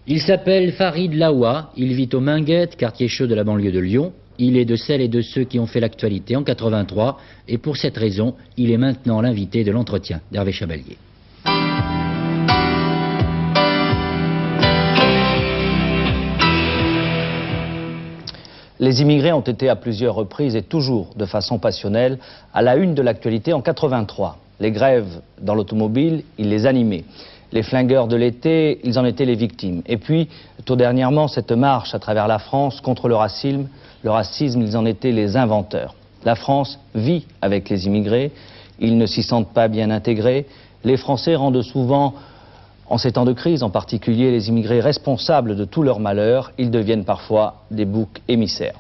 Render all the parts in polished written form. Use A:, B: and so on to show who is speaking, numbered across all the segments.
A: Il s'appelle Farid Lawa, il vit aux Minguettes, quartier chaud de la banlieue de Lyon. Il est de celles et de ceux qui ont fait l'actualité en 83 et pour cette raison, il est maintenant l'invité de l'entretien d'Hervé Chabalier.
B: Les immigrés ont été à plusieurs reprises et toujours de façon passionnelle à la une de l'actualité en 83. Les grèves dans l'automobile, ils les animaient. Les flingueurs de l'été, ils en étaient les victimes. Et puis, tout dernièrement, cette marche à travers la France contre le racisme, ils en étaient les inventeurs. La France vit avec les immigrés, ils ne s'y sentent pas bien intégrés. Les Français rendent souvent, en ces temps de crise en particulier, les immigrés responsables de tout leur malheur. Ils deviennent parfois des boucs émissaires.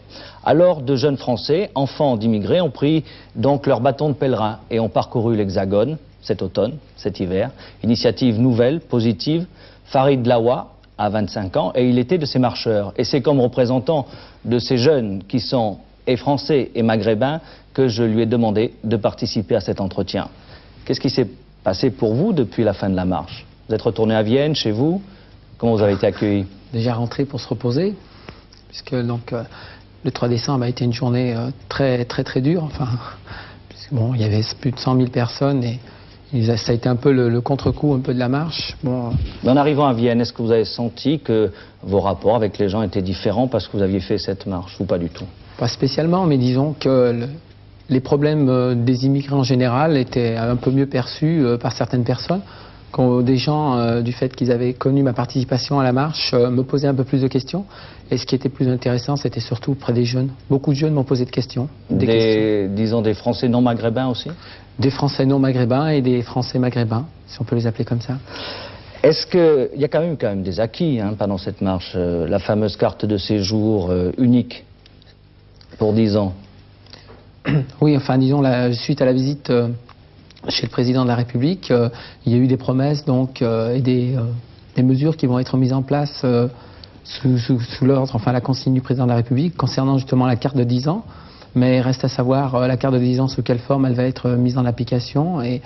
B: Alors, de jeunes Français, enfants d'immigrés, ont pris donc leur bâton de pèlerin et ont parcouru l'Hexagone cet automne, cet hiver. Initiative nouvelle, positive. Farid Lawa a 25 ans et il était de ces marcheurs. Et c'est comme représentant de ces jeunes qui sont et français et maghrébins que je lui ai demandé de participer à cet entretien. Qu'est-ce qui s'est passé pour vous depuis la fin de la marche? Vous êtes retourné à Vienne, chez vous? Comment vous avez été accueillis?
C: Déjà rentré pour se reposer, puisque donc le 3 décembre a été une journée très dure. Enfin, bon, il y avait plus de 100 000 personnes et ça a été un peu le contre-coup un peu de la marche. Bon.
B: En arrivant à Vienne, est-ce que vous avez senti que vos rapports avec les gens étaient différents parce que vous aviez fait cette marche ou pas du tout?
C: Pas spécialement, mais disons que les problèmes des immigrés en général étaient un peu mieux perçus par certaines personnes. Quand des gens, du fait qu'ils avaient connu ma participation à la marche, me posaient un peu plus de questions. Et ce qui était plus intéressant, c'était surtout auprès des jeunes. Beaucoup de jeunes m'ont posé de questions.
B: Disons des Français non maghrébins aussi?
C: Des Français non maghrébins et des Français maghrébins, si on peut les appeler comme ça.
B: Est-ce qu'il y a quand même des acquis pendant cette marche? La fameuse carte de séjour unique pour 10 ans.
C: Oui, enfin disons, suite à la visite chez le président de la République, il y a eu des promesses donc, et des mesures qui vont être mises en place sous l'ordre, enfin la consigne du président de la République concernant justement la carte de 10 ans. Mais reste à savoir la carte de 10 ans sous quelle forme elle va être mise en application et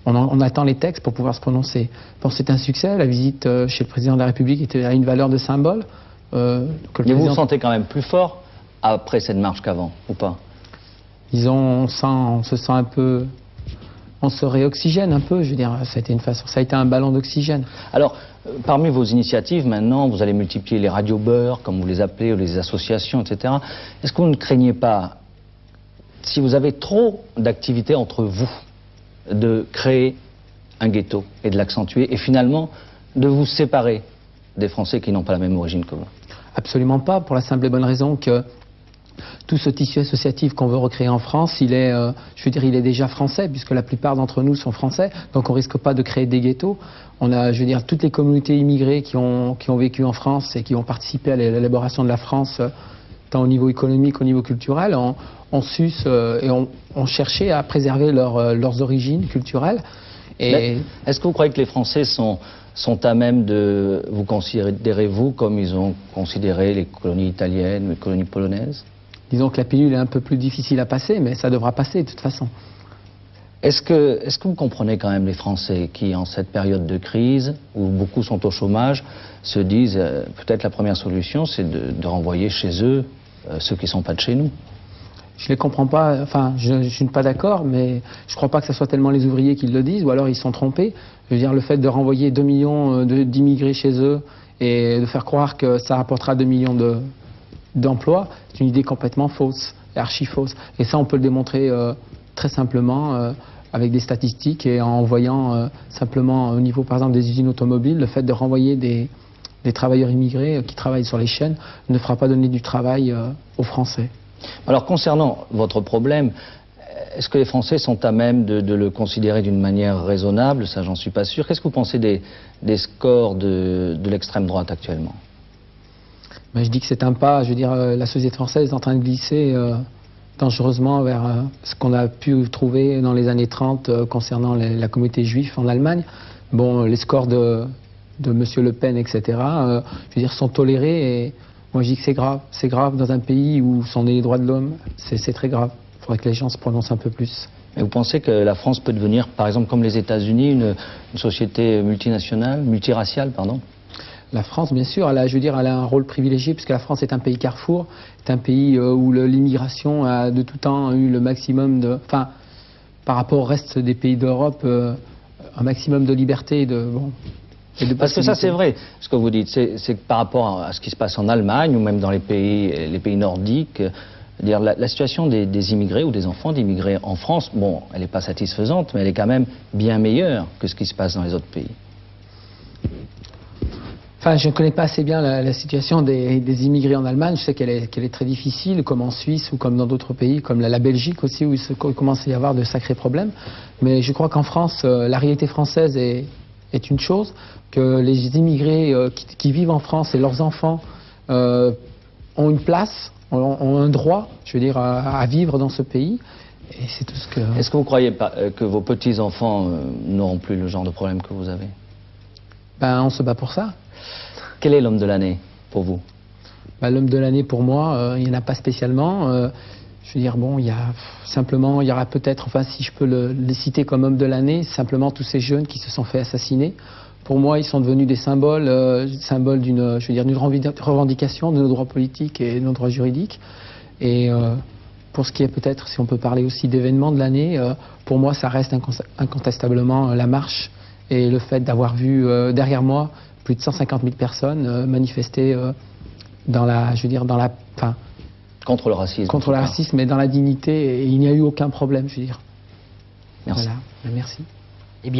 C: on attend les textes pour pouvoir se prononcer. Bon, c'est un succès, la visite chez le président de la République a une valeur de symbole.
B: Mais vous vous sentez quand même plus fort après cette marche qu'avant, ou pas?
C: Disons, on se sent un peu... On se réoxygène un peu, je veux dire, ça a été un ballon d'oxygène.
B: Alors, parmi vos initiatives, maintenant, vous allez multiplier les radios-beurres, comme vous les appelez, ou les associations, etc. Est-ce que vous ne craignez pas, si vous avez trop d'activités entre vous, de créer un ghetto et de l'accentuer, et finalement, de vous séparer des Français qui n'ont pas la même origine que vous?
C: Absolument pas, pour la simple et bonne raison que tout ce tissu associatif qu'on veut recréer en France, il est déjà français, puisque la plupart d'entre nous sont français, donc on risque pas de créer des ghettos. On a, toutes les communautés immigrées qui ont vécu en France et qui ont participé à l'élaboration de la France, tant au niveau économique qu'au niveau culturel, on suce et on cherchait à préserver leurs origines culturelles.
B: Est-ce que vous croyez que les Français sont à même de vous considérer, vous, comme ils ont considéré les colonies italiennes, les colonies polonaises?
C: Disons que la pilule est un peu plus difficile à passer, mais ça devra passer de toute façon.
B: Est-ce que vous comprenez quand même les Français qui, en cette période de crise, où beaucoup sont au chômage, se disent peut-être la première solution, c'est de renvoyer chez eux ceux qui ne sont pas de chez nous?
C: Je ne les comprends pas, enfin, je ne suis pas d'accord, mais je ne crois pas que ce soit tellement les ouvriers qui le disent, ou alors ils sont trompés. Je veux dire, le fait de renvoyer 2 millions d'immigrés chez eux et de faire croire que ça rapportera 2 millions d'emplois, c'est une idée complètement fausse, archi fausse. Et ça, on peut le démontrer très simplement avec des statistiques et en voyant simplement au niveau, par exemple, des usines automobiles, le fait de renvoyer des travailleurs immigrés qui travaillent sur les chaînes ne fera pas donner du travail aux Français.
B: Alors, concernant votre problème, est-ce que les Français sont à même de le considérer d'une manière raisonnable? Ça, j'en suis pas sûr. Qu'est-ce que vous pensez des scores de l'extrême droite actuellement?
C: Ben, je dis que c'est un pas, je veux dire, la société française est en train de glisser dangereusement vers ce qu'on a pu trouver dans les années 30 concernant la communauté juive en Allemagne. Bon, les scores de M. Le Pen, etc., je veux dire, sont tolérés et moi je dis que c'est grave. C'est grave dans un pays où sont nés les droits de l'homme, c'est très grave. Il faudrait que les gens se prononcent un peu plus.
B: Et vous pensez que la France peut devenir, par exemple, comme les États-Unis, une société multinationale, multiraciale, pardon?
C: La France, bien sûr, elle a un rôle privilégié puisque la France est un pays carrefour, est un pays où l'immigration a de tout temps eu le maximum de... Enfin, par rapport au reste des pays d'Europe, un maximum de liberté et de... Bon,
B: parce que ça, c'est vrai, ce que vous dites. C'est que par rapport à ce qui se passe en Allemagne ou même dans les pays nordiques, dire la situation des immigrés ou des enfants d'immigrés en France, bon, elle n'est pas satisfaisante, mais elle est quand même bien meilleure que ce qui se passe dans les autres pays.
C: Enfin, je ne connais pas assez bien la situation des immigrés en Allemagne. Je sais qu'elle est très difficile, comme en Suisse ou comme dans d'autres pays, comme la Belgique aussi, où il commence à y avoir de sacrés problèmes. Mais je crois qu'en France, la réalité française est une chose, que les immigrés qui vivent en France et leurs enfants ont une place, ont un droit, je veux dire, à vivre dans ce pays. Et c'est tout ce que...
B: Est-ce que vous croyez pas que vos petits-enfants n'auront plus le genre de problème que vous avez?
C: Ben, on se bat pour ça.
B: Quel est l'homme de l'année pour vous?
C: Ben, l'homme de l'année pour moi, il n'y en a pas spécialement. Je veux dire, bon, il y aura peut-être, enfin si je peux les citer comme homme de l'année, simplement tous ces jeunes qui se sont fait assassiner. Pour moi, ils sont devenus des symboles d'une, je veux dire, d'une revendication de nos droits politiques et de nos droits juridiques. Et pour ce qui est peut-être, si on peut parler aussi d'événements de l'année, pour moi, ça reste incontestablement la marche et le fait d'avoir vu derrière moi plus de 150 000 personnes manifester
B: contre le racisme.
C: Contre le racisme, mais dans la dignité, et il n'y a eu aucun problème, je veux dire.
B: Merci.
C: Voilà, merci.
A: Eh bien,